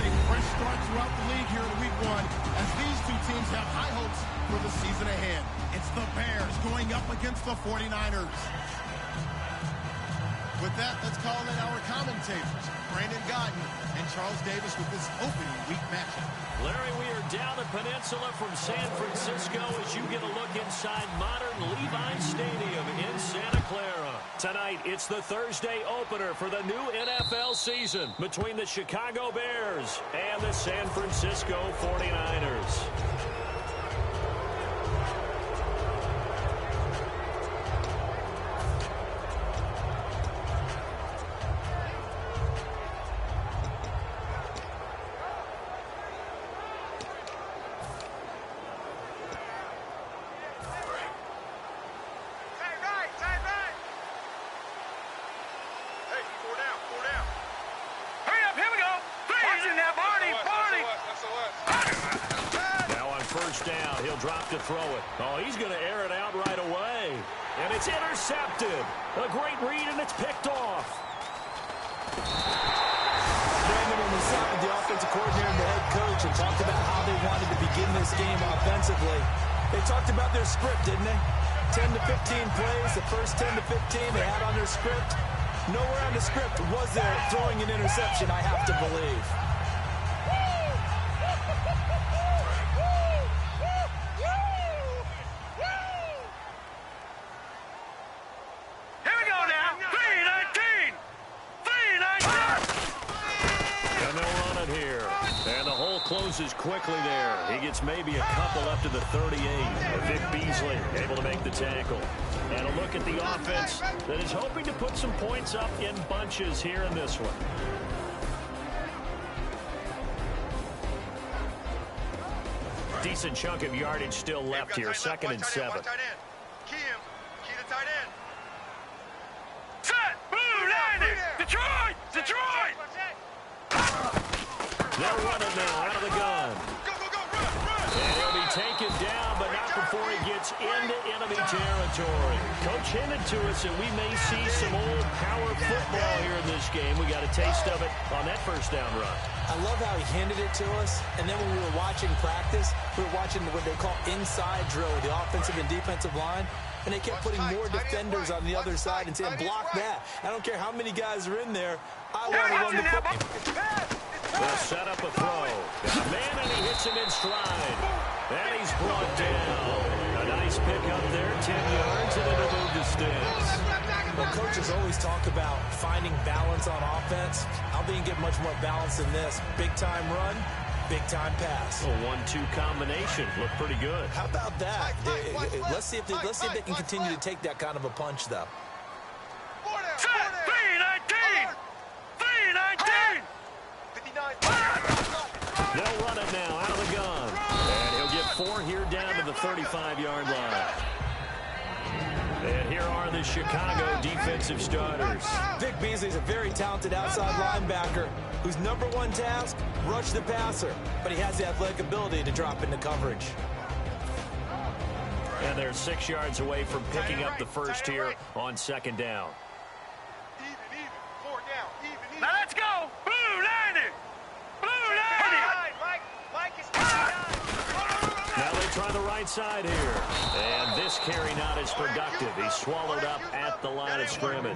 a fresh start throughout the league here in week one as these two teams have high hopes for the season ahead. It's the Bears going up against the 49ers. With that, let's call in our commentators, Brandon Godden and Charles Davis, with this opening week matchup. Larry, we are down the peninsula from San Francisco as you get a look inside modern Levi Stadium in Santa Clara. Tonight, it's the Thursday opener for the new NFL season between the Chicago Bears and the San Francisco 49ers. Down, he'll drop to throw it. Oh, he's going to air it out right away. And it's intercepted. A great read, and it's picked off. Brandon, when we sat with the offensive coordinator and the head coach and talked about how they wanted to begin this game offensively, they talked about their script, didn't they? 10 to 15 plays, the first 10 to 15 they had on their script. Nowhere on the script was there throwing an interception, I have to believe. Closes quickly there. He gets maybe a couple up to the 38. Vic Beasley able to make the tackle. And a look at the offense that is hoping to put some points up in bunches here in this one. Decent chunk of yardage still left here. 2nd and 7. Key to tight end. Set! Blue landing! Detroit! Detroit! They're running now out of the gun. Go, go, go, run! And he'll be taken down, but not before he gets into enemy territory. Coach hinted to us that we may see some old power football here in this game. We got a taste of it on that first down run. I love how he handed it to us, and then when we were watching practice, we were watching what they call inside drill with the offensive and defensive line, and they kept putting more defenders on the other side and saying, block that. I don't care how many guys are in there. I want to run the football. They'll set up a throw. Got a man, and he hits him in stride. And he's brought down. A nice pick up there, 10 yards, and it'll move the sticks. Well, coaches always talk about finding balance on offense. I think you get much more balance than this. Big-time run, big-time pass. A 1-2 combination. Looked pretty good. How about that? Let's see if they can continue to take that kind of a punch, though. Set! 3-19! 3-19! They'll run it now out of the gun. And he'll get 4 here down to the 35-yard line. And here are the Chicago defensive starters. Vic Beasley's a very talented outside linebacker whose number one task, rush the passer. But he has the athletic ability to drop into coverage. And they're 6 yards away from picking up the first here on 2nd down. Even. 4 down. Even. Now let's go! Blue landing! Blue landing! Mike is Now they try the right side here. And this carry not as productive. He's swallowed up at the line of scrimmage.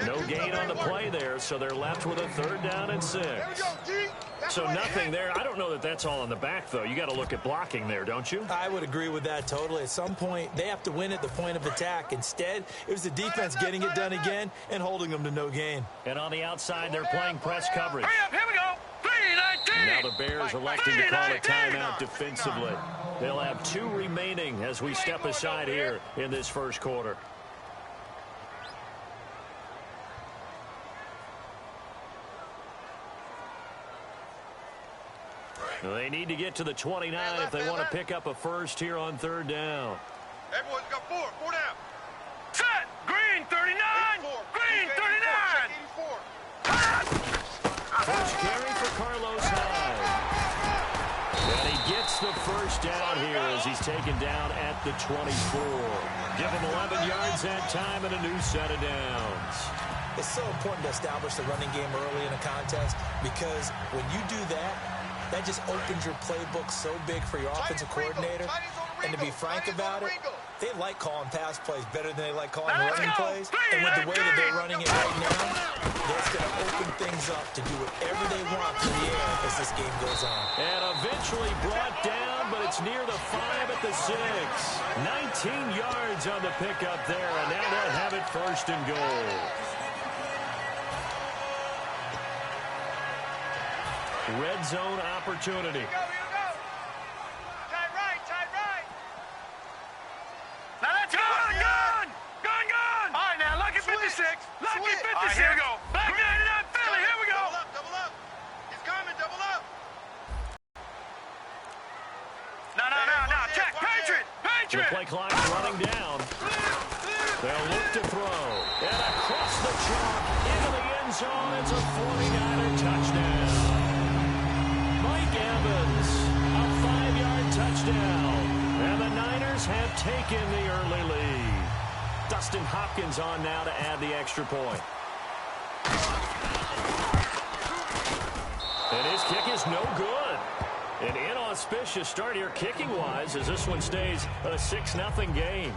No gain on the play there, so they're left with a 3rd down and 6. So nothing there. I don't know that that's all in the back, though. You got to look at blocking there, don't you? I would agree with that totally. At some point, they have to win at the point of attack. Instead, it was the defense getting it done again and holding them to no gain. And on the outside, they're playing press coverage. Hurry up, here we go! 3-19! Now the Bears electing to call a timeout defensively. They'll have 2 remaining as we step aside here in this first quarter. They need to get to the 29 if they want to pick up a first here on 3rd down. Everyone's got 4 down. Set! Green 39! Green 39! First carry for Carlos Hyde. And he gets the first down here as he's taken down at the 24. Give him 11 yards that time and a new set of downs. It's so important to establish the running game early in a contest because when you do that, that just opens your playbook so big for your offensive coordinator. And to be frank about it, they like calling pass plays better than they like calling running plays. And with the way that they're running it right now, that's going to open things up to do whatever they want through the air as this game goes on. And eventually brought down, but it's near the 5 at the 6. 19 yards on the pickup there, and now they'll have it 1st and goal. Red zone opportunity. Here we go. Tight right, tight right. Now let's go. Gone. All right, now, lucky 56. Lucky 56. All right, here we go. Back 99 Philly. Here we go. Double up. He's coming, double up. Now. Check. Patriot. The play clock's running down. They'll look to throw. And across the chalk into the end zone. It's a 49er touchdown. Mike Evans, a 5-yard touchdown. And the Niners have taken the early lead. Dustin Hopkins on now to add the extra point. And his kick is no good. An inauspicious start here kicking-wise as this one stays a 6-0 game.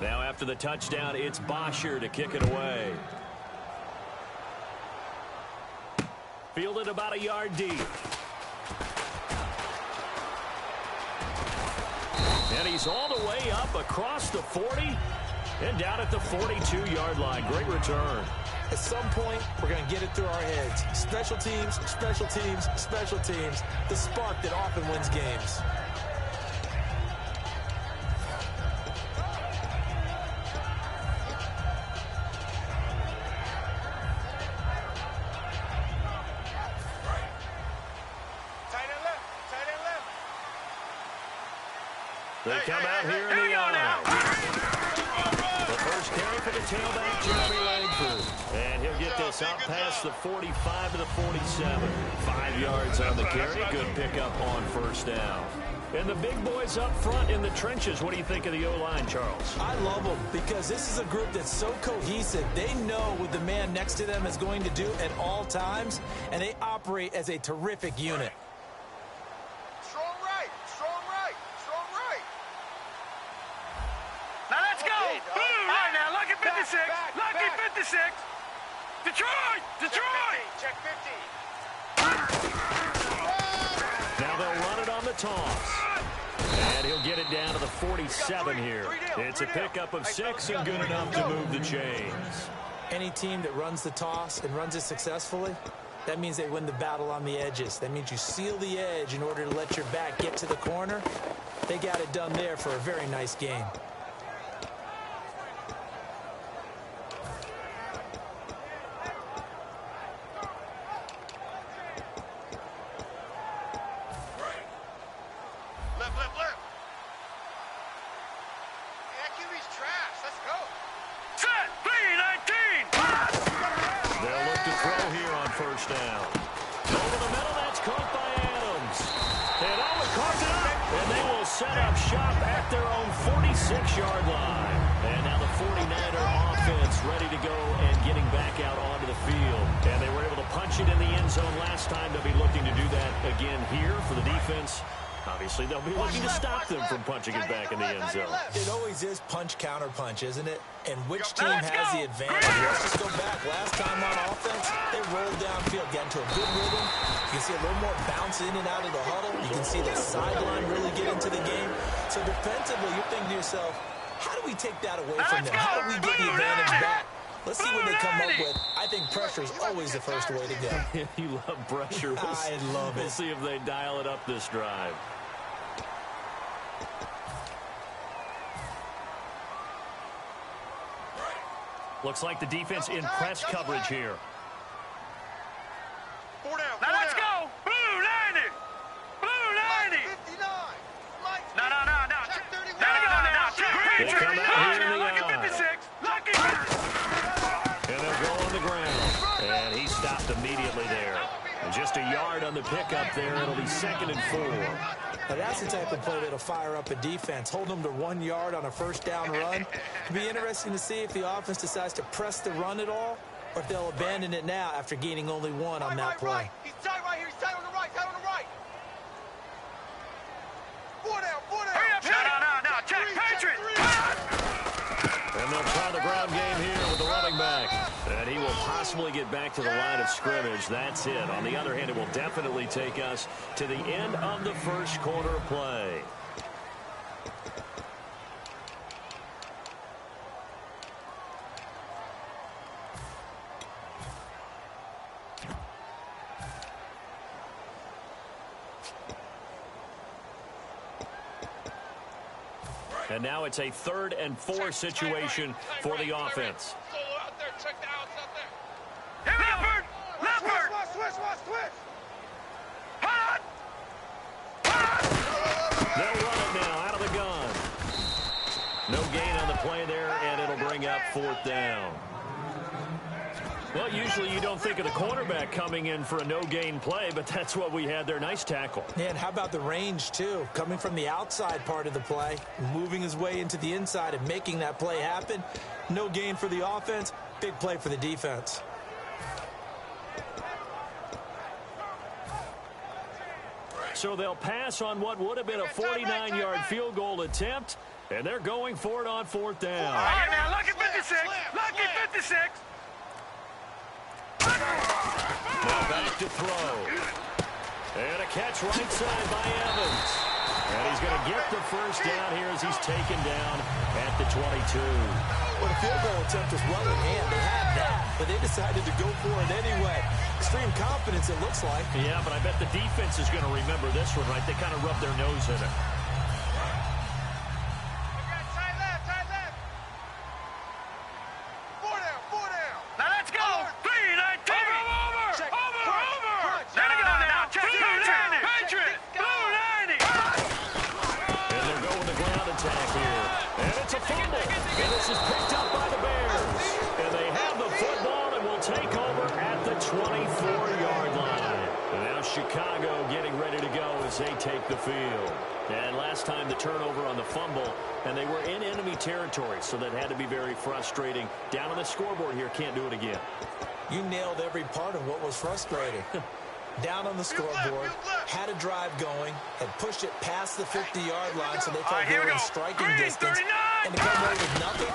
Now after the touchdown, it's Bosher to kick it away. Fielded about a yard deep. And he's all the way up across the 40 and down at the 42-yard line. Great return. At some point, we're going to get it through our heads. Special teams, special teams, special teams. The spark that often wins games. They come out here in the line. The first carry for the tailback, Jeremy Langford. And he'll get this out past the 45 to the 47. 5 yards on the carry. Good pickup on 1st down. And the big boys up front in the trenches. What do you think of the O-line, Charles? I love them because this is a group that's so cohesive. They know what the man next to them is going to do at all times, and they operate as a terrific unit. Strong right. Now let's go. All right, now, lucky 56. Lucky 56. Detroit. Check 50. Now they'll run it on the toss. And he'll get it down to the 47 here. It's a pickup of 6 and good enough to move the chains. Any team that runs the toss and runs it successfully, that means they win the battle on the edges. That means you seal the edge in order to let your back get to the corner. They got it done there for a very nice game. Left. That QB's trash. Let's go. Set. 3-19. They'll look to throw here on 1st down. Over the middle, that's caught by Adams. And Owen caught it up. And they will set up shop at their own 46-yard line. And now the 49er offense ready to go and getting back out onto the field. And they were able to punch it in the end zone last time. They'll be looking to do that again here for the defense. Obviously, they'll be looking to stop them from punching it back in the end zone. It always is punch, counter punch, isn't it? And which team has the advantage? Let's just go back. Last time on offense, they rolled downfield, got into a good rhythm. You can see a little more bounce in and out of the huddle. You can see the sideline really get into the game. So defensively, you're thinking to yourself, how do we take that away from them? How do we get the advantage back? Let's see what they come up with. I think pressure is always the first way to go. You love pressure. I love it. We'll see if they dial it up this drive. Looks like the defense in press coverage here. 4 down. Now let's go. Blue 90. Blue 90. 59. No. Check 31. Now. They come out here in the Lucky eye. 56. Lucky 56. And they'll go on the ground. And he stopped immediately there. And just a yard on the pickup there. It'll be 2nd and 4. Now that's the type of play that'll fire up a defense. Hold them to 1 yard on a first down run. It'll be interesting to see if the offense decides to press the run at all, or if they'll abandon it now after gaining only one on that play. Right. He's tight right here. He's tight on the right. Tight on the right. 4 down. 4 down. Hurry up, no. Check. Patriot. And they'll try the ground game here with the running back. And he will possibly get back to the line of scrimmage. That's it. On the other hand, it will definitely take us to the end of the first quarter play. And now it's a 3rd and 4 situation for the offense. Solo out there. Check the outs out there. Leopard. Switch. Hot. They'll run it now out of the gun. No gain on the play there, and it'll bring up 4th down. Well, usually you don't think of the cornerback coming in for a no-gain play, but that's what we had there. Nice tackle. Yeah, and how about the range, too? Coming from the outside part of the play, moving his way into the inside and making that play happen. No gain for the offense, big play for the defense. So they'll pass on what would have been a 49-yard field goal attempt, and they're going for it on 4th down. All right, now, lucky 56. Lucky 56. Now back to throw. And a catch right side by Evans. And he's going to get the first down here as he's taken down at the 22. Well, the field goal attempt was well in hand. They had that, but they decided to go for it anyway. Extreme confidence, it looks like. Yeah, but I bet the defense is going to remember this one, right? They kind of rub their nose in it. Tight left. 4 down. Now let's go. 3-19. Over. Check. Over. Crunch. Let it go now. Check. Patriot. Blue 90. And they'll go with the ground attack here. And it's a fumble. And this is picked up by the Bears. And they have the football and will take over at the 24-yard line. And now Chicago getting ready to go as they take the field. And last time the turnover on the fumble, and they were in enemy territory, so that had to be very frustrating. Down on the scoreboard here, can't do it again. You nailed every part of what was frustrating. Down on the scoreboard, had a drive going, had pushed it past the 50-yard line so they thought they were in striking distance. And to come away with nothing,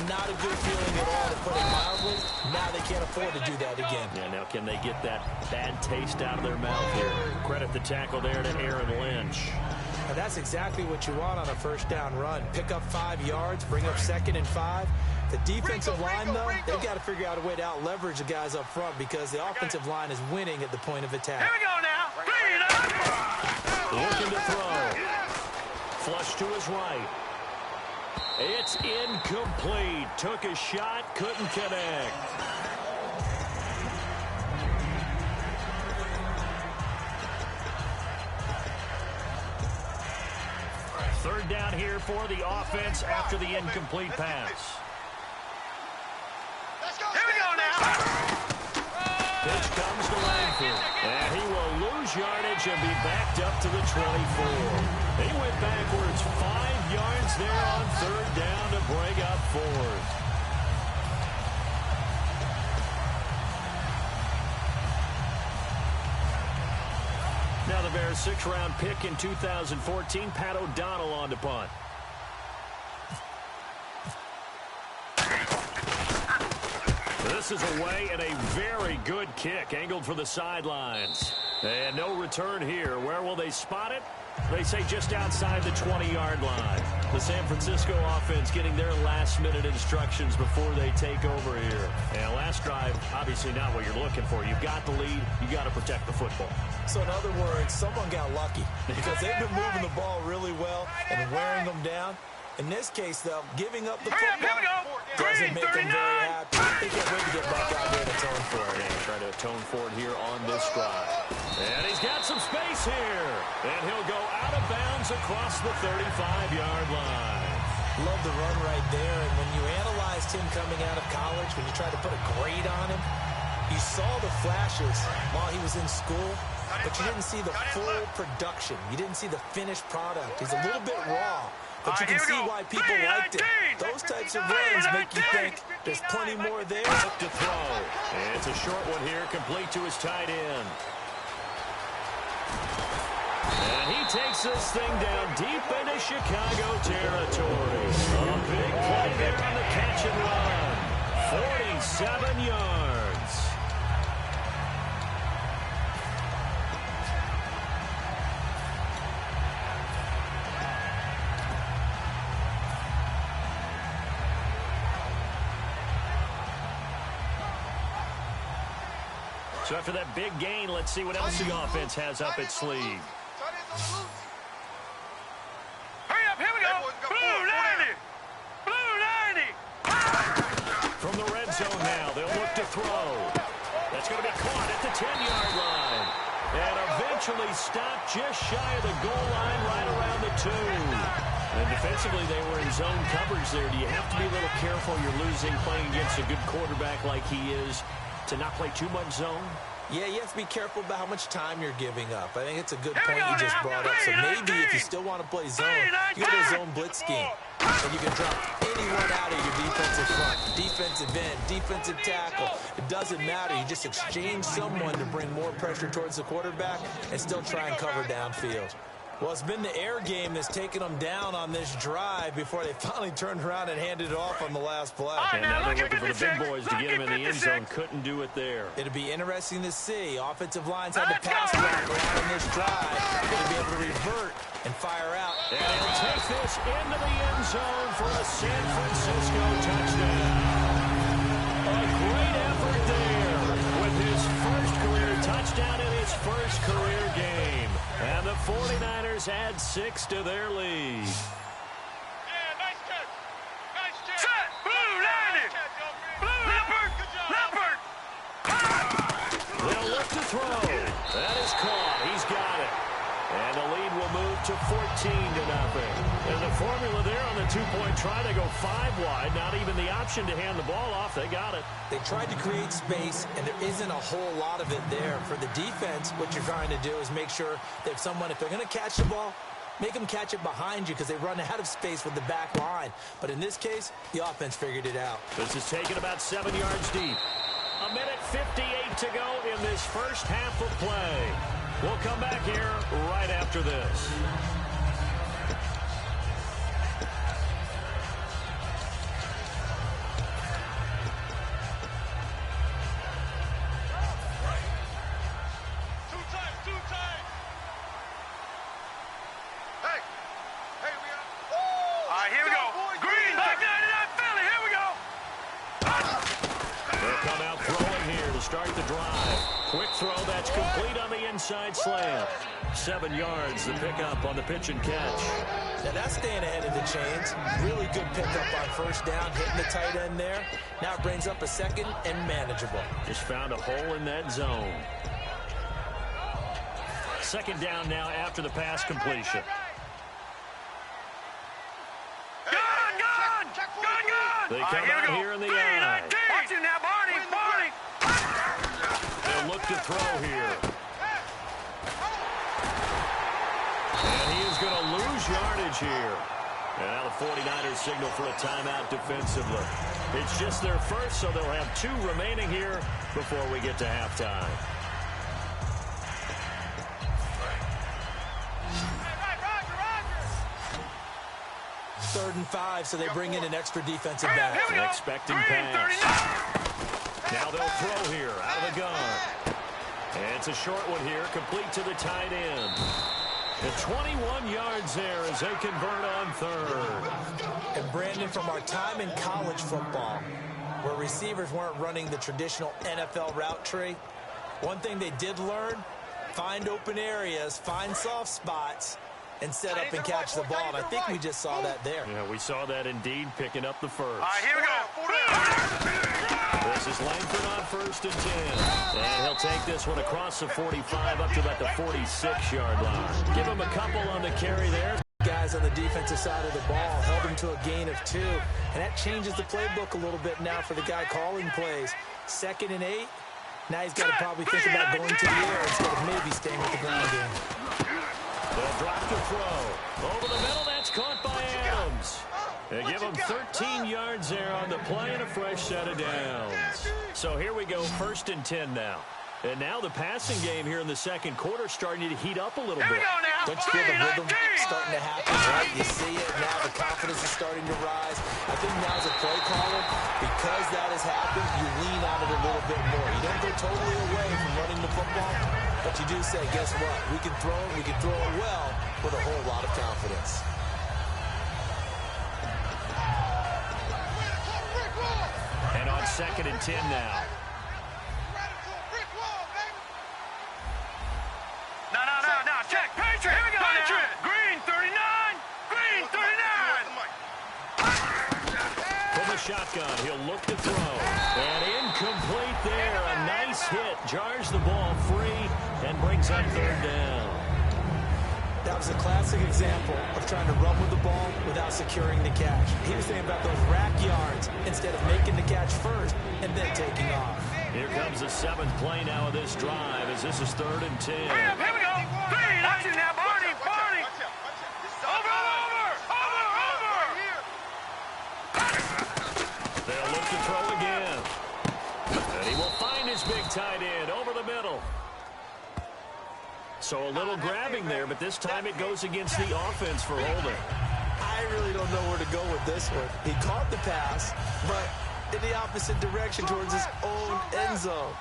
not a good feeling at all, to put it mildly. Now they can't afford to do that again. Yeah, now can they get that bad taste out of their mouth here? Credit the tackle there to Aaron Lynch. And that's exactly what you want on a first down run. Pick up 5 yards, bring up 2nd and 5. The defensive line, though, they've got to figure out a way to out-leverage the guys up front because the offensive line is winning at the point of attack. Here we go now. Looking to throw. Flush to his right. It's incomplete. Took a shot, couldn't connect. Third down here for the offense after the incomplete pass. Here we go now. Pitch comes to Langford, and he will lose yardage and be backed up to the 24. He went backwards 5 yards there on 3rd down to bring up 4th. Now the Bears' 6th-round pick in 2014, Pat O'Donnell on to punt. This is away and a very good kick, angled for the sidelines. And no return here. Where will they spot it? They say just outside the 20-yard line. The San Francisco offense getting their last-minute instructions before they take over here. And last drive, obviously not what you're looking for. You've got the lead. You've got to protect the football. So in other words, someone got lucky because they've been moving the ball really well and wearing them down. In this case, though, giving up the football doesn't make them very happy. They can't wait to get back out there and atone for it. And try to atone for it here on this drive. And he's got some space here. And he'll go out of bounds across the 35-yard line. Love the run right there. And when you analyzed him coming out of college, when you tried to put a grade on him, you saw the flashes while he was in school. but you didn't see the full production. You didn't see the finished product. He's a little bit raw, but you can see why people liked it. Those types of runs make you think there's plenty more there. Up to throw. And it's a short one here, complete to his tight end. And he takes this thing down deep into Chicago territory. A big play there on the catch and run. 47 yards. So after that big gain, let's see what else the offense has up its sleeve. Hurry up, here we go. Blue 90. Blue 90. From the red zone now, they'll look to throw. That's going to be caught at the 10-yard line. And eventually stopped just shy of the goal line right around the 2. And defensively, they were in zone coverage there. Do you have to be a little careful? You're losing playing against a good quarterback like he is, to not play too much zone? Yeah, you have to be careful about how much time you're giving up. I think it's a good point you just brought up. So maybe if you still want to play zone, you go to a zone blitz scheme. And you can drop anyone out of your defensive front, defensive end, defensive tackle. It doesn't matter. You just exchange someone to bring more pressure towards the quarterback and still try and cover downfield. Well, it's been the air game that's taken them down on this drive before they finally turned around and handed it off on the last play. And now they're looking for the big boys to get him in the end zone. Couldn't do it there. It'll be interesting to see. Offensive lines had to pass block a lot on this drive. They'll be able to revert and fire out. And he'll take this into the end zone for a San Francisco touchdown. A great effort there with his first career touchdown in his first career game. And the 49ers add 6 to their lead. Yeah, nice catch. Nice catch. Set. Blue 90. Blue leopard. Leopard. They'll look to throw. That is caught. He's got it. And the lead will move to 14-0. And the formula there on the two-point try, they go 5 wide. Not even the option to hand the ball off. They got it. They tried to create space, and there isn't a whole lot of it there. For the defense, what you're trying to do is make sure that if they're going to catch the ball, make them catch it behind you because they run out of space with the back line. But in this case, the offense figured it out. This is taken about 7 yards deep. A minute 58 to go in this first half of play. We'll come back here right after this. Two times. Hey, we got. All right, here we go. Green, back 99 Philly. Here we go. They'll come out throwing here to start the drive. Quick throw, that's complete on the inside slant. 7 yards, the pickup on the pitch and catch. Now that's staying ahead of the chains. Really good pickup on first down, hitting the tight end there. Now it brings up a second and manageable. Just found a hole in that zone. Second down now after the pass completion. Gun! They come out here in the eye. Watch it now, Barney. They'll look to throw here. And he is going to lose yardage here. And now the 49ers signal for a timeout defensively. It's just their first, so they'll have 2 remaining here before we get to halftime. Third and 5, so they bring in an extra defensive back. An expecting pass. Now they'll throw here out of the gun. And it's a short one here, complete to the tight end. And 21 yards there as they convert on third. And Brandon, from our time in college football, where receivers weren't running the traditional NFL route tree, one thing they did learn, find open areas, find soft spots, and set up and catch the ball. And I think we just saw that there. Yeah, we saw that indeed, picking up the first. All right, here we go. This is Langford on 1st and 10. And he'll take this one across the 45 up to about the 46-yard line. Give him a couple on the carry there. Guys on the defensive side of the ball held him to a gain of 2. And that changes the playbook a little bit now for the guy calling plays. 2nd and 8. Now he's got to probably think about going to the air instead of maybe staying with the ground game. They'll drop the throw. Over the middle, that's caught by Adams. They give him 13 yards there on the play and a fresh set of downs. So here we go, 1st and 10 now. And now the passing game here in the second quarter starting to heat up a little bit. Don't you feel the rhythm starting to happen, right? You see it now. The confidence is starting to rise. I think now as a play caller, because that has happened, you lean on it a little bit more. You don't go totally away from running the football, but you do say, guess what? We can throw it. We can throw it well with a whole lot of confidence. And on 2nd and 10 now. No, check. Patriot. Here we go. Patriot. Green 39. Green 39. From the shotgun, he'll look to throw. And incomplete there. A nice hit. Jars the ball free and brings up 3rd down. That was a classic example of trying to run with the ball without securing the catch. He was thinking about those rack yards instead of making the catch first and then taking off. Here comes the 7th play now of this drive as this is 3rd and 10. Here we go. Green. Action now, Barney. Over. They'll look to throw again. And he will find his big tight end over the middle. So a little grabbing there, but this time it goes against the offense for holding. I really don't know where to go with this one. He caught the pass, but in the opposite direction towards his own end zone.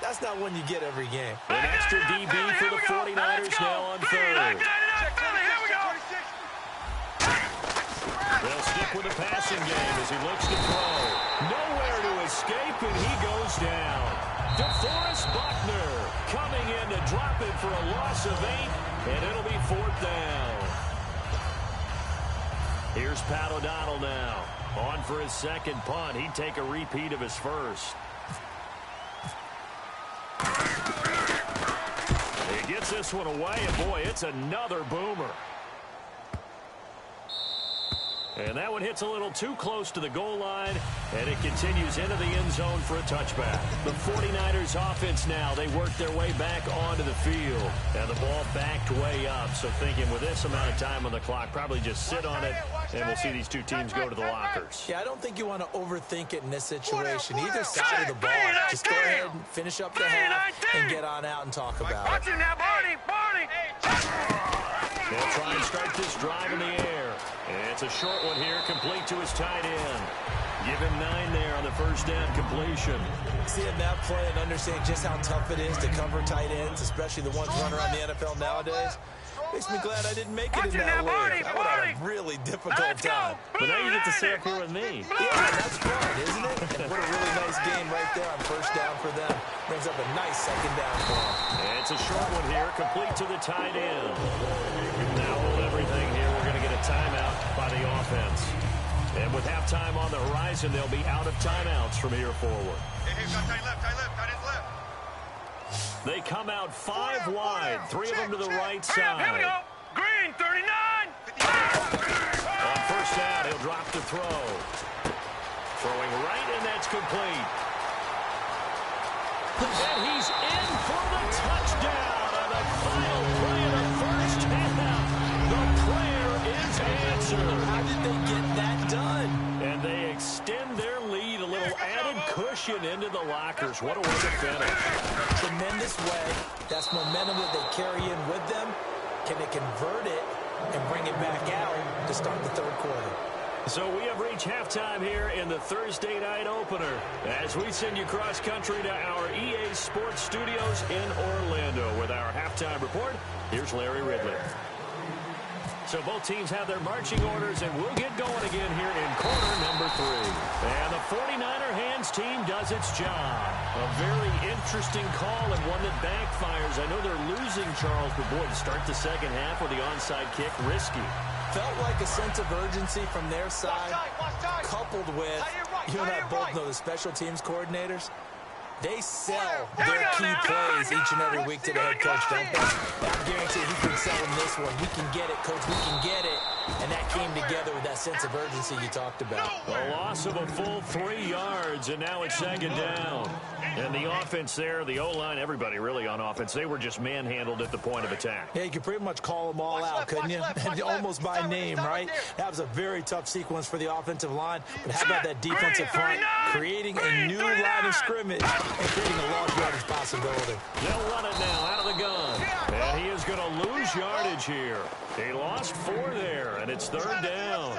That's not one you get every game. An extra DB for the 49ers now on 3rd. They'll stick with the passing game as he looks to throw. Nowhere to escape, and he goes down. DeForest Buckner coming in to drop it for a loss of 8, and it'll be 4th down. Here's Pat O'Donnell now. On for his 2nd punt. He'd take a repeat of his first. He gets this one away, and boy, it's another boomer. And that one hits a little too close to the goal line, and it continues into the end zone for a touchback. The 49ers offense now, they work their way back onto the field. And the ball backed way up, so thinking with this amount of time on the clock, probably just sit on it, and we'll see these two teams go to the lockers. Yeah, I don't think you want to overthink it in this situation. Either side of the ball. Just go ahead and finish up the half and get on out and talk about it. Watch it now, Barney. They'll try and start this drive in the air. And it's a short one here, complete to his tight end. Give him 9 there on the first down completion. Seeing that play and understanding just how tough it is to cover tight ends, especially the ones run around the NFL nowadays, makes me glad I didn't make it in that league. I would have a really difficult time. But now you get to sit up here with me. Yeah, that's fun, isn't it? And what a really nice game right there on first down for them. Brings up a nice 2nd down for them. And it's a short one here, complete to the tight end. Now hold everything here. We're going to get a timeout by the offense. And with halftime on the horizon, they'll be out of timeouts from here forward. Tight left. They come out 5 wide, 3 of them to the right side. Here we go. Green 39. On first down, he'll drop to throw. Throwing right, and that's complete. And he's in for the touchdown on the final play of the first half. The prayer is answered. How did they get that done? And they extend their lead, a little added cushion into the lockers. What a way to finish. Tremendous way. That's momentum that they carry in with them. Can they convert it and bring it back out to start the 3rd quarter? So we have reached halftime here in the Thursday night opener as we send you cross-country to our EA Sports Studios in Orlando with our halftime report. Here's Larry Ridley. So both teams have their marching orders, and we'll get going again here in quarter number 3. And the 49er hands team does its job. A very interesting call and one that backfires. I know they're losing, Charles, but boy, to start the second half with the onside kick, risky. Felt like a sense of urgency from their side, coupled with, you and I both know the special teams coordinators. They sell their key plays each and every week to the head coach, don't they? I guarantee he can sell them this one. We can get it, coach. We can get it. And that came together with that sense of urgency you talked about. A loss of a full 3 yards, and now it's second down. And the offense there, the O-line, everybody really on offense, they were just manhandled at the point of attack. Yeah, you could pretty much call them all out, couldn't you? Almost by name, right? That was a very tough sequence for the offensive line. But how about that defensive front creating a new line of scrimmage and creating a long yardage possibility? They'll run it now out of the gun. And he is going to lose yardage here. He lost 4 there, and it's third down.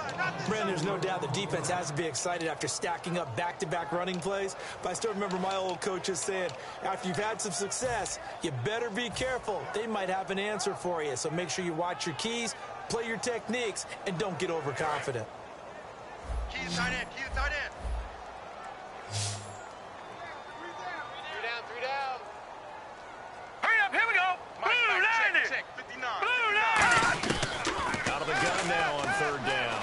Brandon, there's no doubt the defense has to be excited after stacking up back-to-back running plays. But I still remember my old coaches saying, after you've had some success, you better be careful. They might have an answer for you. So make sure you watch your keys, play your techniques, and don't get overconfident. Keys tight end. Keys tight end. 3 down. Hurry up, here we go. Blue 90. Check. 59. Blue 90. Out of the gun now on third down.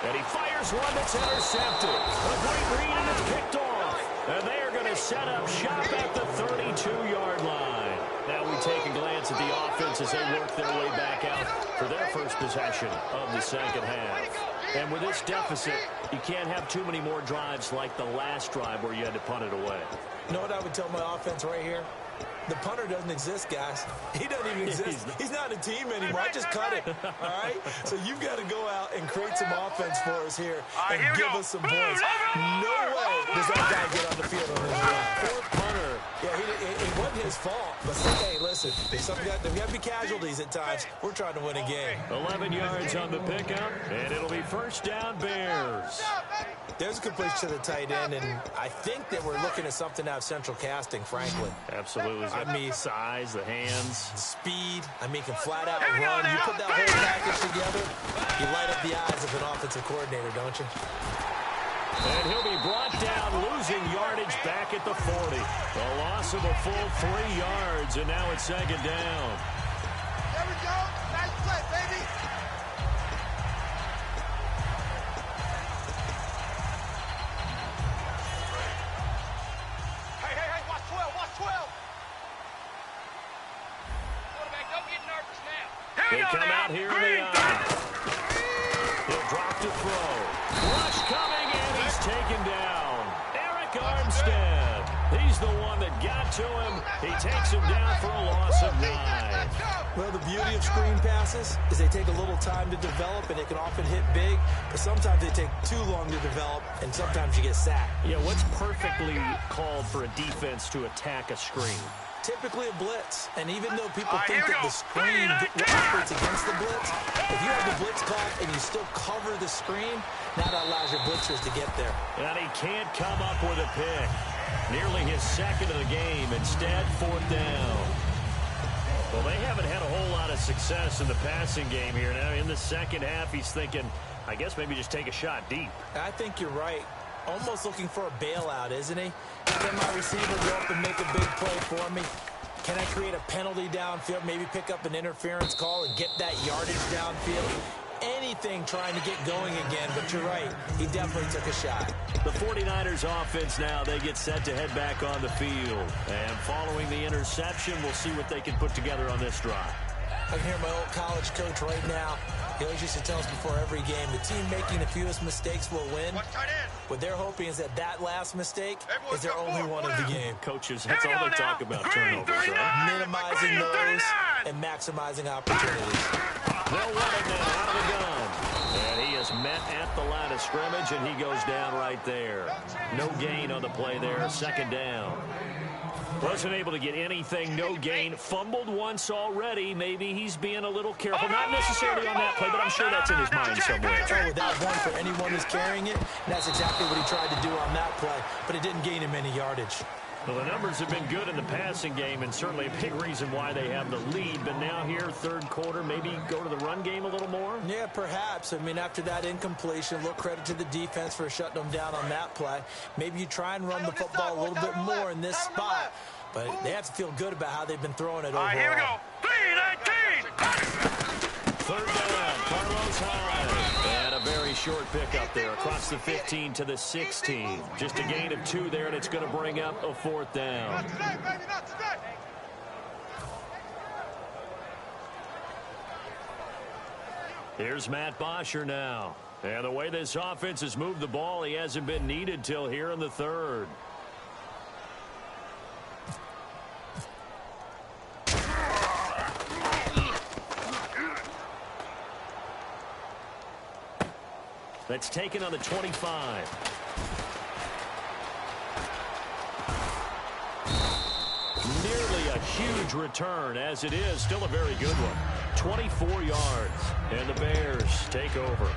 And he fires one that's intercepted. A great read, and it's picked off. And they are going to set up shop at the 32-yard line. Now we take a glance at the offense as they work their way back out for their first possession of the second half. And with this deficit, you can't have too many more drives like the last drive where you had to punt it away. You know what I would tell my offense right here? The punter doesn't exist, guys. He doesn't even exist. He's not a team anymore. I just cut it, all right? So you've got to go out and create some offense for us here and give us some points. No way does that guy get on the field on his run. Poor punter. Yeah, it wasn't his fault. But, hey, listen, there's got to be casualties at times. We're trying to win a game. 11 yards on the pickup, and it'll be first down Bears. There's a completion to the tight end, and I think that we're looking at something out of central casting, frankly. Absolutely. I mean, size, the hands. Speed. I mean, can flat out run. You put that whole package together, you light up the eyes of an offensive coordinator, don't you? And he'll be brought down, losing yardage back at the 40. A loss of a full 3 yards, and now it's second down. There we go. Nice play, baby. Hey, watch 12, watch 12. Quarterback, don't get nervous now. They come out here in the eye. He'll drop to throw. Rush coming, and he's taken down. Eric Armstead. He's the one that got to him. He takes him down for a loss of 9. Well, the beauty of screen passes is they take a little time to develop, and they can often hit big, but sometimes they take too long to develop, and sometimes you get sacked. Yeah, what's perfectly called for a defense to attack a screen? Typically a blitz, and even though people think that the screen operates against the blitz, if you have the blitz caught and you still cover the screen, now that allows your blitzers to get there. And he can't come up with a pick. Nearly his second of the game. Instead, fourth down. Well, they haven't had a whole lot of success in the passing game here. Now, in the second half, he's thinking, I guess maybe just take a shot deep. I think you're right. Almost looking for a bailout, isn't he? Can my receiver go up and make a big play for me? Can I create a penalty downfield, maybe pick up an interference call and get that yardage downfield? Anything trying to get going again, but you're right. He definitely took a shot. The 49ers offense now, they get set to head back on the field. And following the interception, we'll see what they can put together on this drive. I can hear my old college coach right now. He always used to tell us before every game, the team making the fewest mistakes will win. What they're hoping is that last mistake is their only one of the game. Coaches, that's all they talk about, turnovers, right? Minimizing those and maximizing opportunities. They'll run it now out of the gun. And he is met at the line of scrimmage, and he goes down right there. No gain on the play there, second down. Wasn't able to get anything, no gain. Fumbled once already. Maybe he's being a little careful. Not necessarily on that play, but I'm sure that's in his mind somewhere. Oh, without one for anyone who's carrying it, and that's exactly what he tried to do on that play, but it didn't gain him any yardage. Well, the numbers have been good in the passing game, and certainly a big reason why they have the lead. But now here, third quarter, maybe go to the run game a little more? Yeah, perhaps. I mean, after that incompletion, a little credit to the defense for shutting them down on that play. Maybe you try and run the football a little bit more in this spot. But they have to feel good about how they've been throwing it overall. All right, here we go. 3-19. Third down, Carlos Hyde. And a very short pickup there across the 15 to the 16. Just a gain of 2 there, and it's going to bring up a fourth down. Not today, baby, not today. Here's Matt Bosher now. And the way this offense has moved the ball, he hasn't been needed till here in the third. That's taken on the 25. Nearly a huge return, as it is still a very good one. 24 yards, and the Bears take over.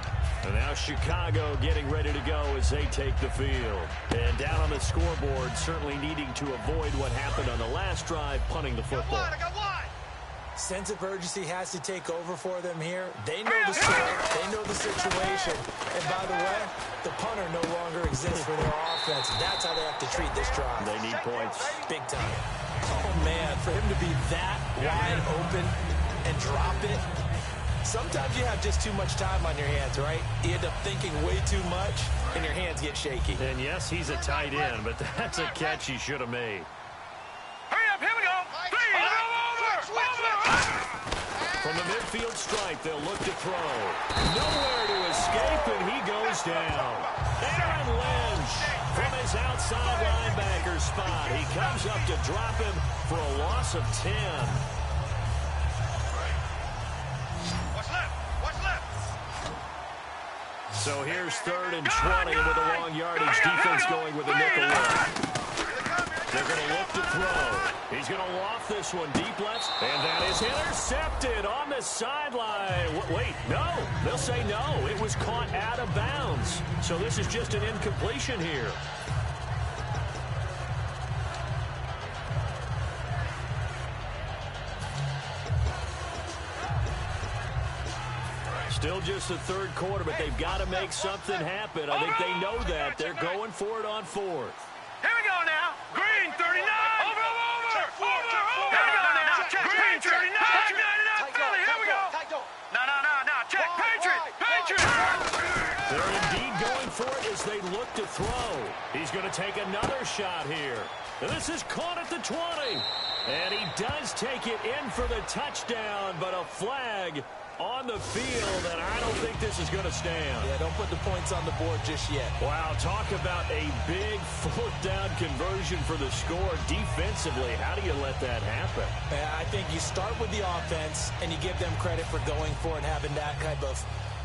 And now Chicago getting ready to go as they take the field. And down on the scoreboard, certainly needing to avoid what happened on the last drive, punting the football. I got one. Sense of urgency has to take over for them here. They know the score. They know the situation. And by the way, the punter no longer exists for their offense. That's how they have to treat this drive. They need points. Big time. Oh, man, for him to be that wide open and drop it. Sometimes you have just too much time on your hands, right? You end up thinking way too much, and your hands get shaky. And yes, he's a tight end, but that's a catch he should have made. Hurry up, here we go. Please, over. From the midfield stripe, they'll look to throw. Nowhere to escape, and he goes down. Aaron Lynch from his outside linebacker spot. He comes up to drop him for a loss of 10. What's left? So here's 3rd and 20 with a long yardage. Defense going with a nickel look. They're going to look to throw. He's going to loft this one deep left. And that is intercepted on the sideline. Wait, no. They'll say no. It was caught out of bounds. So this is just an incompletion here. Still just the third quarter, but they've got to make something happen. I think they know that. They're going for it on 4th. Here we go now. Green 39. Over. Here we go now. Check. Green 39. Check 99. Philly. Here we go. No. Check. Patriots. They're indeed going for it as they look to throw. He's going to take another shot here. And this is caught at the 20. And he does take it in for the touchdown, but a flag on the field, and I don't think this is going to stand. Yeah, don't put the points on the board just yet. Wow, talk about a big fourth-down conversion for the score. Defensively, how do you let that happen? I think you start with the offense, and you give them credit for going for it and having that type of,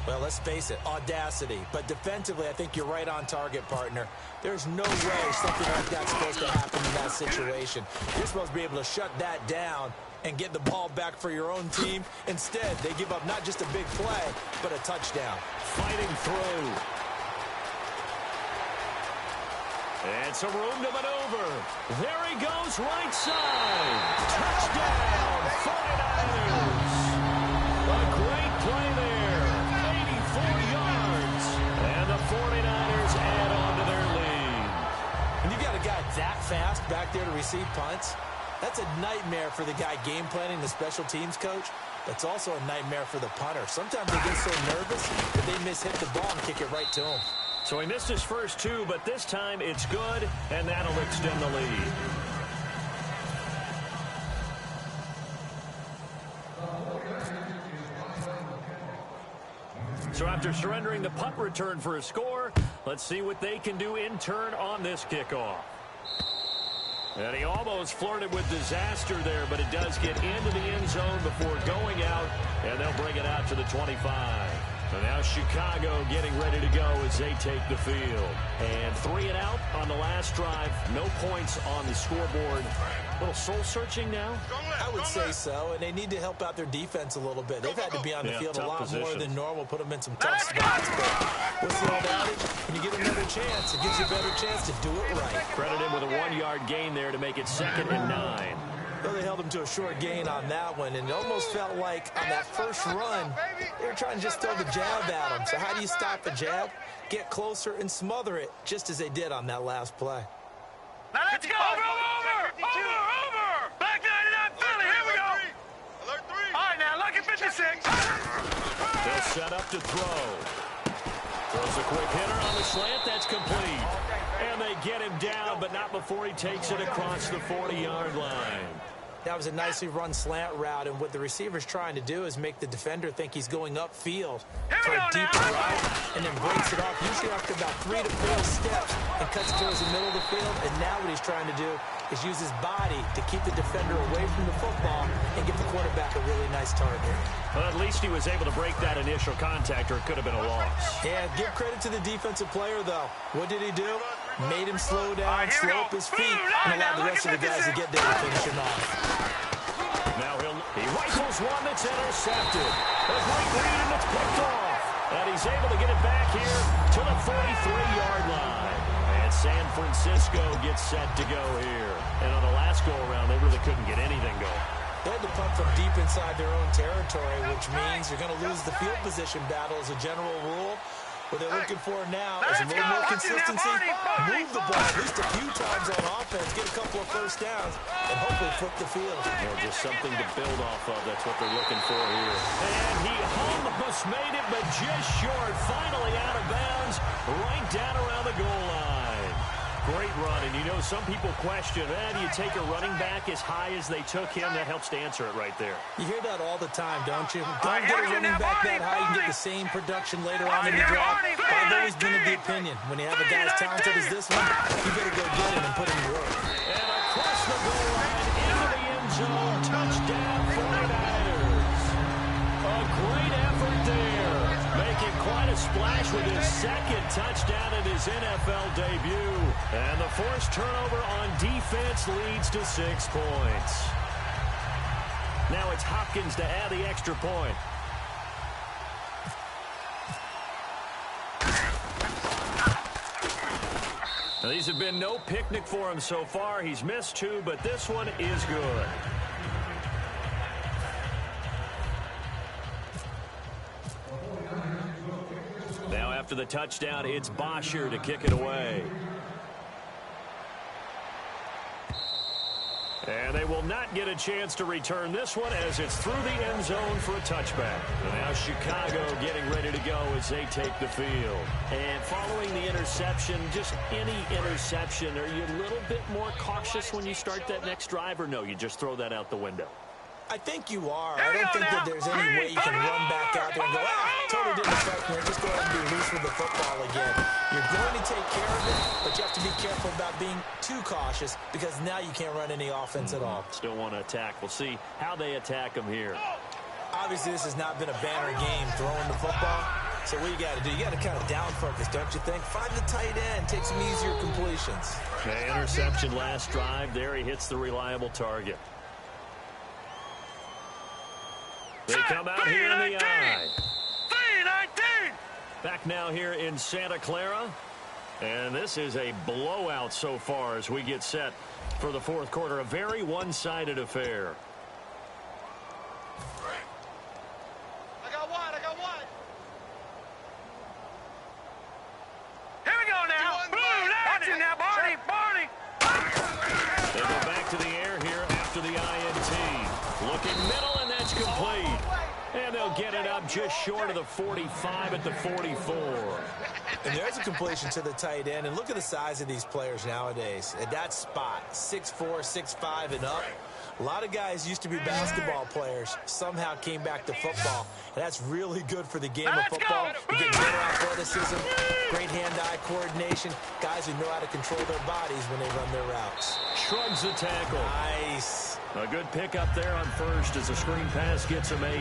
well, let's face it, audacity. But defensively, I think you're right on target, partner. There's no way something like that's supposed to happen in that situation. You're supposed to be able to shut that down and get the ball back for your own team. Instead, they give up not just a big play, but a touchdown. Fighting through. And some room to maneuver. There he goes, right side. Touchdown, 49ers. A great play there. 84 yards. And the 49ers add on to their lead. When you've got a guy that fast back there to receive punts, that's a nightmare for the guy game planning, the special teams coach. That's also a nightmare for the punter. Sometimes they get so nervous that they mishit the ball and kick it right to him. So he missed his first 2, but this time it's good, and that'll extend the lead. So after surrendering the punt return for a score, let's see what they can do in turn on this kickoff. And he almost flirted with disaster there, but it does get into the end zone before going out, and they'll bring it out to the 25. And now Chicago getting ready to go as they take the field. And 3 and out on the last drive. No points on the scoreboard. A little soul-searching now? I would say so, and they need to help out their defense a little bit. They've had to be on the field a lot more than normal, put them in some tough spots. But what's the old adage? When you get another chance, it gives you a better chance to do it right. Credit him with a 1-yard gain there to make it 2nd and 9. Well, they held him to a short gain on that one, and it almost felt like on that first run, they were trying to just throw the jab at him. So how do you stop a jab? Get closer and smother it, just as they did on that last play. Now let's go. Over. Back 99 Philly. Here we go. Alert 3. All right, now, lucky 56. They'll set up to throw. Throws a quick hitter on the slant. That's complete. And they get him down, but not before he takes it across the 40-yard line. That was a nicely run slant route, and what the receiver's trying to do is make the defender think he's going upfield for a deeper route, and then breaks it off, usually after about 3 to 4 steps, and cuts towards the middle of the field. And now what he's trying to do is use his body to keep the defender away from the football and give the quarterback a really nice target. Well, at least he was able to break that initial contact, or it could have been a loss. Yeah, give credit to the defensive player, though. What did he do? Made him slow down, slow up his feet, and allowed the rest of the guys to get there and finish him off. Now he rifles one that's intercepted. A great read, and it's picked off. And he's able to get it back here to the 43-yard line. And San Francisco gets set to go here. And on the last go-around, they really couldn't get anything going. They had to punt from deep inside their own territory, which means you're going to lose the field position battle as a general rule. What they're looking for now is a little more consistency, move the ball at least a few times on offense, get a couple of first downs, and hopefully flip the field. Just something to build off of. That's what they're looking for here. And he almost made it, but just short. Finally out of bounds, right down around the goal line. Great run, and you know, some people question, do you take a running back as high as they took him? That helps to answer it right there. You hear that all the time, don't you? Don't get a running back that high, you can get the same production later on in the draft. I've always been of the opinion, when you have a guy as talented as this one, you better go get him and put him to work. And across the goal line, into the end zone, touchdown 49ers. A great effort there, making quite a splash with his second touchdown in his NFL debut. And the forced turnover on defense leads to 6 points. Now it's Hopkins to add the extra point. Now, these have been no picnic for him so far. He's missed 2, but this one is good. Now after the touchdown, it's Bosher to kick it away. And they will not get a chance to return this one as it's through the end zone for a touchback. And now Chicago getting ready to go as they take the field. And following the interception, just any interception, are you a little bit more cautious when you start that next drive, or no, you just throw that out the window? I think you are. I don't think that there's any way you can run back out there and go, totally didn't affect me. Just go ahead and be loose with the football again. You're going to take care of it, but you have to be careful about being too cautious because now you can't run any offense at all. Still want to attack. We'll see how they attack them here. Obviously, this has not been a banner game throwing the football. So what you got to do, you got to kind of down focus, don't you think? Find the tight end, take some easier completions. Okay, interception last drive. There he hits the reliable target. They come out here in the eye. 3-19. Back now here in Santa Clara. And this is a blowout so far as we get set for the fourth quarter. A very one-sided affair. I got one. Here we go now. Watch him now, Barney. They go back to the air here after the INT. Looking middle, and that's complete. And they'll get it up just short of the 45 at the 44. And there's a completion to the tight end. And look at the size of these players nowadays. At that spot, 6'4", 6'5", and up. A lot of guys used to be basketball players, somehow came back to football. And that's really good for the game of football. You get better athleticism, great hand-eye coordination, guys who know how to control their bodies when they run their routes. Shrugs the tackle. Nice. A good pickup there on first as a screen pass gets him 8.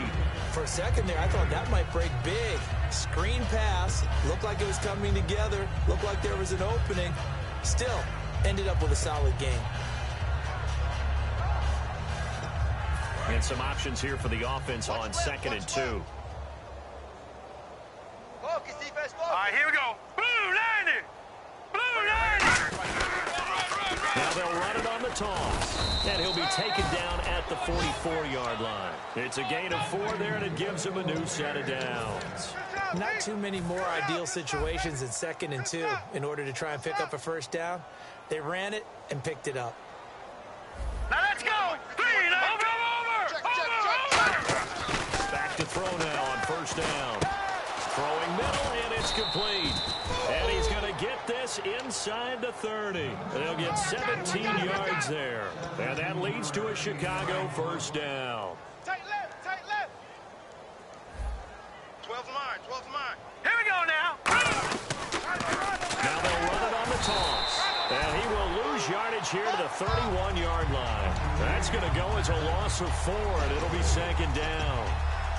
For a second there, I thought that might break big. Screen pass, looked like it was coming together, looked like there was an opening. Still, ended up with a solid game. And some options here for the offense on 2nd and 2. Focus, defense, focus. All right, here we go. Blue 90. Now they'll run it on the toss. And he'll be taken down at the 44-yard line. It's a gain of 4 there, and it gives him a new set of downs. Not too many more ideal situations in 2nd and 2 in order to try and pick up a first down. They ran it and picked it up. Now let's go. Over. Back to throw now on first down. Throwing middle, and it's complete. And he's going to get this gets inside the 30. They'll get 17 yards there. And that leads to a Chicago first down. Tight left, tight left. 12 mine, 12 mine. Here we go now. Now they'll run it on the toss. And he will lose yardage here to the 31-yard line. That's going to go as a loss of 4, and it'll be second down.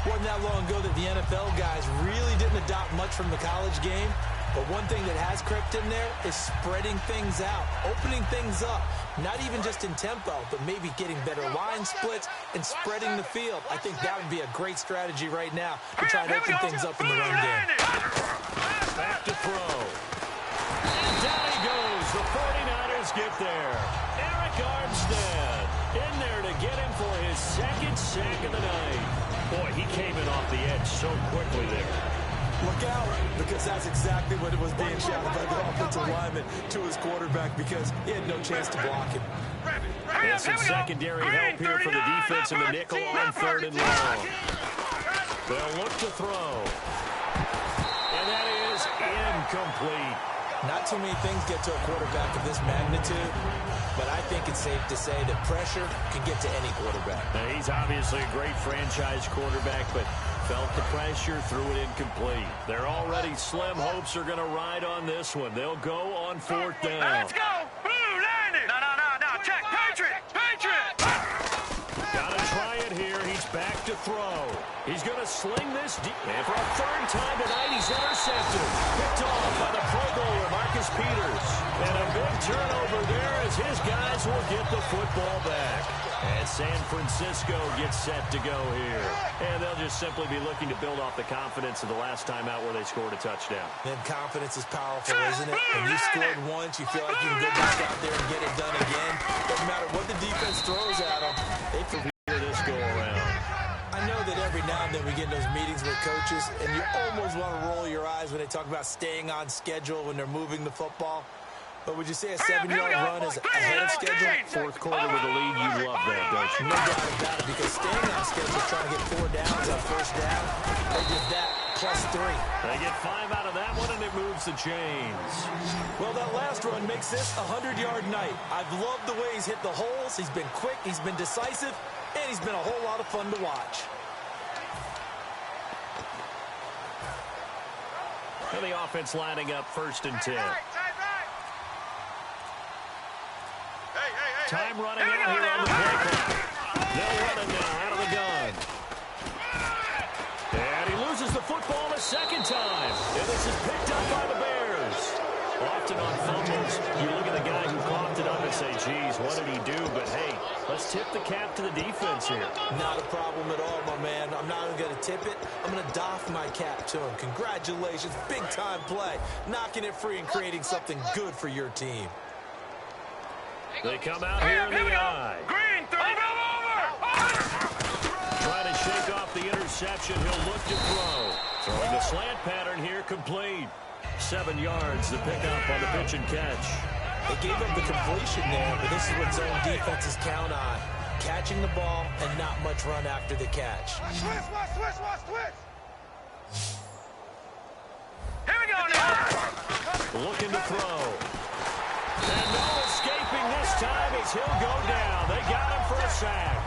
Wasn't that long ago that the NFL guys really didn't adopt much from the college game. But one thing that has crept in there is spreading things out, opening things up. Not even just in tempo, but maybe getting better line splits and spreading the field. I think that would be a great strategy right now to try and open things up in the run game. Back to throw. And down he goes. The 49ers get there. Eric Armstead in there to get him for his second sack of the night. Boy, he came in off the edge so quickly there. Look out, because that's exactly what it was being shouted by the offensive lineman to his quarterback because he had no chance to block him. And some secondary help here for the defense in the nickel on 3rd and long. They'll look to throw. And that is incomplete. Not too many things get to a quarterback of this magnitude, but I think it's safe to say that pressure can get to any quarterback. Now, he's obviously a great franchise quarterback, but felt the pressure, threw it incomplete. They're already slim hopes are going to ride on this one. They'll go on 4th down. Let's go. Blue, landed. No. Check. Patriot. Got to try it here. He's back to throw. He's going to sling this deep. And for a 3rd time tonight, he's intercepted. Picked off by the Pro Bowler, Marcus Peters. And a big turnover there as his guys will get the football back. And San Francisco gets set to go here. And they'll just simply be looking to build off the confidence of the last time out where they scored a touchdown. Then confidence is powerful, isn't it? When you scored once, you feel like you can go back out there and get it done again. Doesn't matter what the defense throws at them. They Here this go around. I know that every now and then we get in those meetings with coaches, and you almost want to roll your eyes when they talk about staying on schedule when they're moving the football. But would you say a 7-yard run is ahead of schedule? 4th quarter with the lead, you love that, don't you? No doubt about it, because staying on schedule, trying to get 4 downs on 1st down, they did that +3. They get 5 out of that one, and it moves the chains. Well, that last run makes this a 100-yard night. I've loved the way he's hit the holes. He's been quick, he's been decisive, and he's been a whole lot of fun to watch. And the offense lining up 1st and 10. Time running out here on the play clock. They'll run it now out of the gun. And he loses the football a 2nd time. And this is picked up by the Bears. Often on fumbles, you look at the guy who coughed it up and say, geez, what did he do? But, hey, let's tip the cap to the defense here. Not a problem at all, my man. I'm not even going to tip it. I'm going to doff my cap to him. Congratulations. Big-time play. Knocking it free and creating something good for your team. They come out here in the eye. Green, 30. Trying to shake off the interception. He'll look to throw. Throwing the slant pattern here complete. 7 yards, the pickup on the pitch and catch. They gave up the completion there, but this is what zone defenses count on. Catching the ball and not much run after the catch. Switch. Here we go now. Looking to throw. And no escaping this time as he'll go down. They got him for a sack.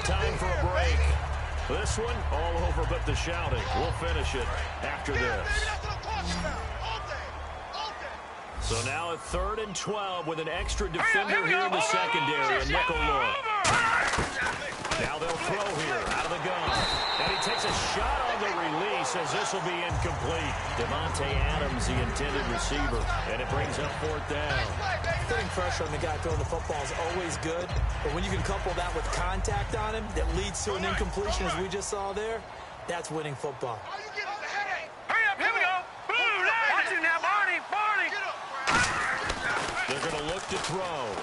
Time for a break. This one all over but the shouting. We'll finish it after this. So now a 3rd and 12 with an extra defender here in the secondary. A nickel look. Now they'll throw here out of the gun. And he takes a shot on the release as this will be incomplete. Devontae Adams, the intended receiver. And it brings up 4th down. Putting pressure on the guy throwing the football is always good. But when you can couple that with contact on him that leads to an incompletion as we just saw there, that's winning football. Hurry up, here we go. Blue, watch it now, Barney. They're going to look to throw.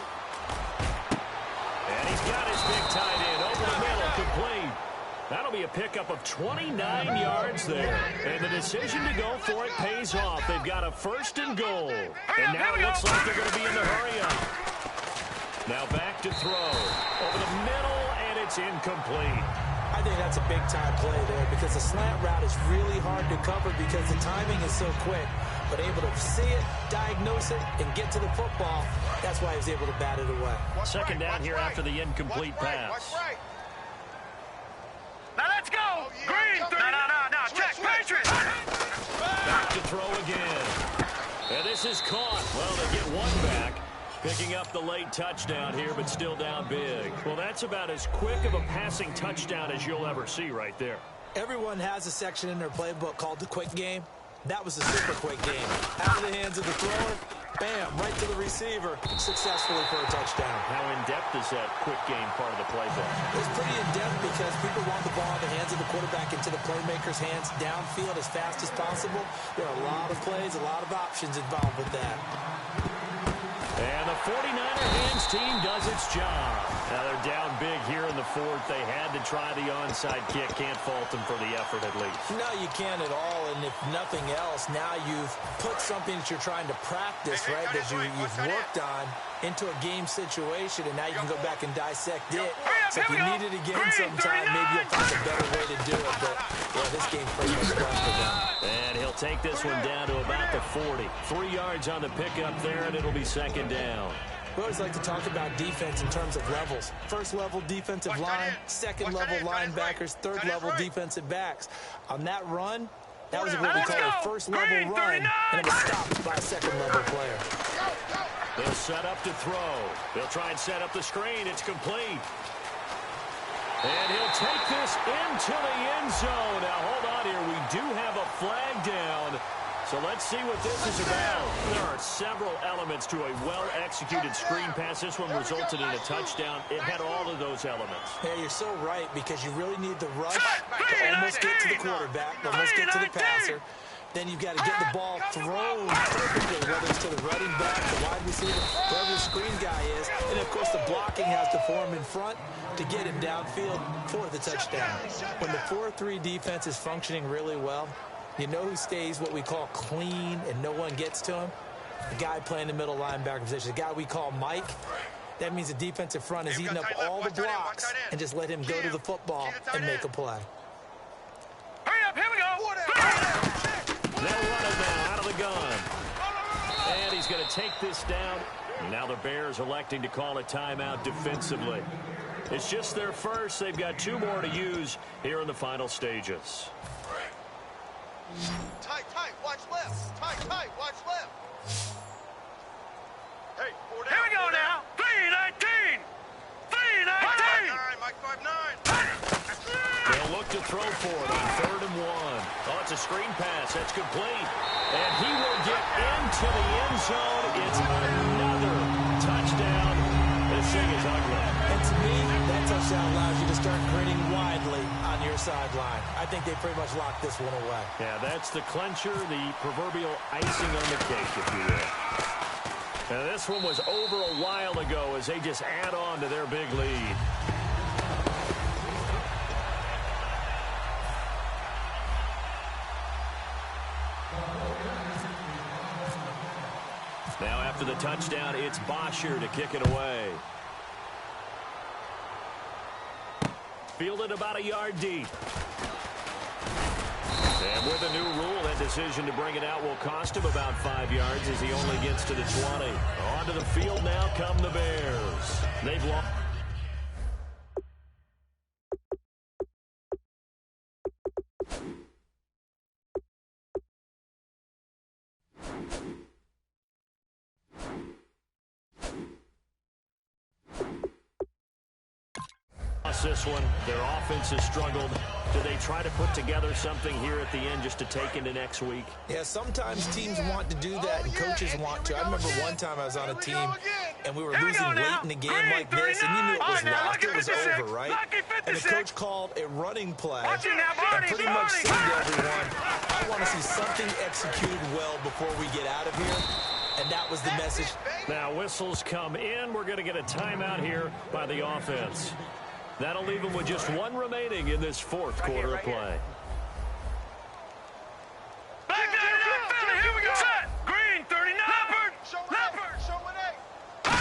And he's got his big tight end over the middle, complete. That'll be a pickup of 29 yards there. And the decision to go for it pays off. They've got a 1st and goal. And now it looks like they're going to be in the hurry-up. Now back to throw. Over the middle, and it's incomplete. I think that's a big-time play there because the slant route is really hard to cover because the timing is so quick. But able to see it, diagnose it, and get to the football, that's why he was able to bat it away. Second down here after the incomplete pass. Now let's go. Green. No. Check. Patriots. Back to throw again. And this is caught. Well, they get one back. Picking up the late touchdown here, but still down big. Well, that's about as quick of a passing touchdown as you'll ever see right there. Everyone has a section in their playbook called the quick game. That was a super quick game. Out of the hands of the thrower, bam, right to the receiver, successfully for a touchdown. How in-depth is that quick game part of the playbook? It's pretty in-depth because people want the ball in the hands of the quarterback into the playmaker's hands downfield as fast as possible. There are a lot of plays, a lot of options involved with that. And the 49er hands team does its job. Now they're down big here in the fourth. They had to try the onside kick. Can't fault them for the effort at least. No, you can't at all. And if nothing else, now you've put something that you're trying to practice, right, that you've worked on into a game situation, and now you can go back and dissect it. So if you need it again sometime, maybe you'll find a better way to do it. But, yeah, this game's pretty much done for them. And he'll take this one down to about the 40. 3 yards on the pickup there, and it'll be second down. We always like to talk about defense in terms of levels. First level defensive line, second level linebackers, third level defensive backs. On that run, that was what we call a first level run, and it was stopped by a second level player. They'll set up to throw. They'll try and set up the screen. It's complete. And he'll take this into the end zone. Now, hold on here. We do have a flag down. So let's see what this is about. There are several elements to a well-executed screen pass. This one resulted in a touchdown. It had all of those elements. Yeah, you're so right because you really need the rush to almost get to the quarterback, almost get to the passer. Then you've got to get the ball thrown perfectly, whether it's to the running back, the wide receiver, wherever the screen guy is. And, of course, the blocking has to form in front to get him downfield for the touchdown. When the 4-3 defense is functioning really well, you know who stays what we call clean and no one gets to him? The guy playing the middle linebacker position, the guy we call Mike. That means the defensive front is eating up all the blocks and just let him go to the football and make a play. Hurry up, here we go. They'll run it now out of the gun. And he's going to take this down. Now the Bears electing to call a timeout defensively. It's just their first. They've got 2 more to use here in the final stages. Tight, watch left. Tight, watch left. Hey, 4 down. Here we go now. 3-19. 3-19. Mike 5-9. They'll look to throw for it on 3rd and 1. Oh, it's a screen pass. That's complete. And he will get into the end zone. It's another touchdown. This thing is ugly. And to me, that touchdown allows you to start grinning widely on your sideline. I think they pretty much locked this one away. Yeah, that's the clincher, the proverbial icing on the cake, if you will. Now, this one was over a while ago as they just add on to their big lead. Now, after the touchdown, it's Bosher to kick it away. Fielded about a yard deep. And with a new rule, that decision to bring it out will cost him about 5 yards as he only gets to the 20. Onto the field now come the Bears. They've lost. This one, their offense has struggled. Do they try to put together something here at the end just to take into next week? Yeah, sometimes teams want to do that and coaches want to. I remember one time I was on a team and we were losing late in the game like this, and you knew it was locked, it was over, right? And the coach called a running play and pretty much said to everyone, I want to see something executed well before we get out of here. And that was the message. Now whistles come in. We're going to get a timeout here by the offense. That'll leave them with just 1 remaining in this 4th quarter of play. Back there, here we go. Set. Green, 39. Leopard. Show an 8.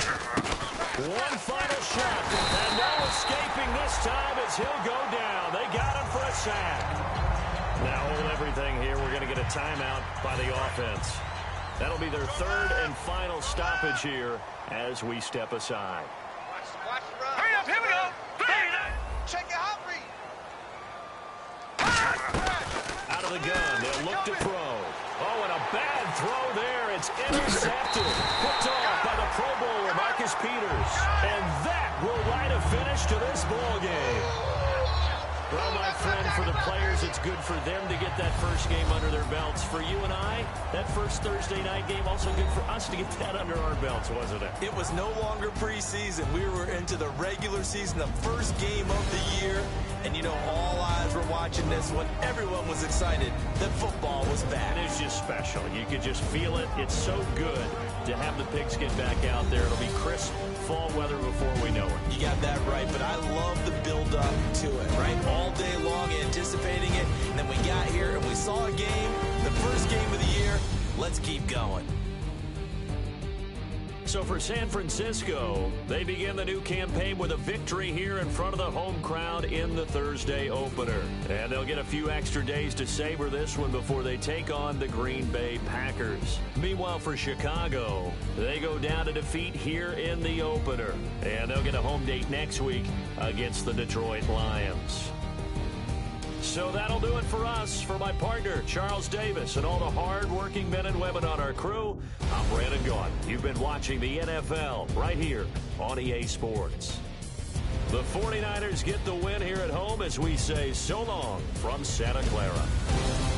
One final shot. And now it's escaping this time as he'll go down. They got him for a sack. Now hold everything here. We're going to get a timeout by the offense. That'll be their third and final stoppage here as we step aside. Watch the run. Hurry up, here we go. Check your hot read. Out of the gun, they'll look to throw. Oh, and a bad throw there. It's intercepted. Picked off by the Pro Bowler, Marcus Peters. And that will light a finish to this ball game. Well, my friend, for the players, it's good for them to get that first game under their belts. For you and I, that first Thursday night game, also good for us to get that under our belts, wasn't it? It was no longer preseason. We were into the regular season, the first game of the year. And, you know, all eyes were watching this one. Everyone was excited that football was back. It is just special. You could just feel it. It's so good to have the Pigskin back out there. It'll be crisp fall weather before we know it. You got that right, but I love the build-up to it, right? All day long anticipating it, and then we got here and we saw a game, the first game of the year. Let's keep going. So for San Francisco, they begin the new campaign with a victory here in front of the home crowd in the Thursday opener. And they'll get a few extra days to savor this one before they take on the Green Bay Packers. Meanwhile, for Chicago, they go down to defeat here in the opener. And they'll get a home date next week against the Detroit Lions. So that'll do it for us. For my partner, Charles Davis, and all the hard-working men and women on our crew, I'm Brandon Gaudin. You've been watching the NFL right here on EA Sports. The 49ers get the win here at home as we say so long from Santa Clara.